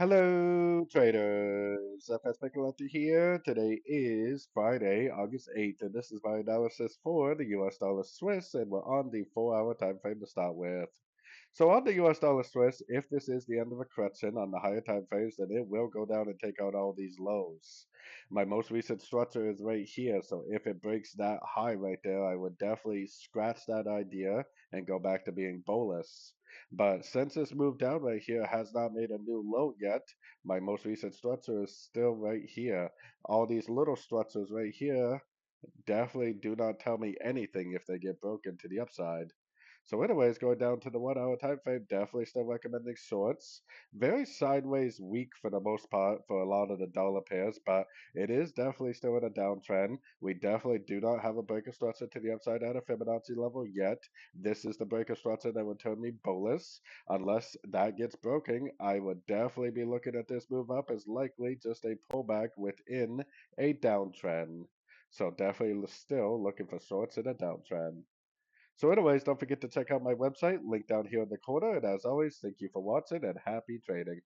Hello, traders. FX Pip Collector here. Today is Friday, August 8th, and this is my analysis for the US dollar Swiss, and we're on the 4-hour time frame to start with. So on the US dollar Swiss, if this is the end of a correction on the higher time frames, then it will go down and take out all these lows. My most recent structure is right here, so if it breaks that high right there, I would definitely scratch that idea and go back to being bullish. But since this move down right here has not made a new low yet, my most recent structure is still right here. All these little structures right here definitely do not tell me anything if they get broken to the upside. So anyways, going down to the 1 hour time frame, definitely still recommending shorts. Very sideways weak for the most part for a lot of the dollar pairs, but it is definitely still in a downtrend. We definitely do not have a breaker structure to the upside at a Fibonacci level yet. This is the breaker structure that would turn me bullish. Unless that gets broken, I would definitely be looking at this move up as likely just a pullback within a downtrend. So definitely still looking for shorts in a downtrend. So anyways, don't forget to check out my website, link down here in the corner. And as always, thank you for watching and happy trading.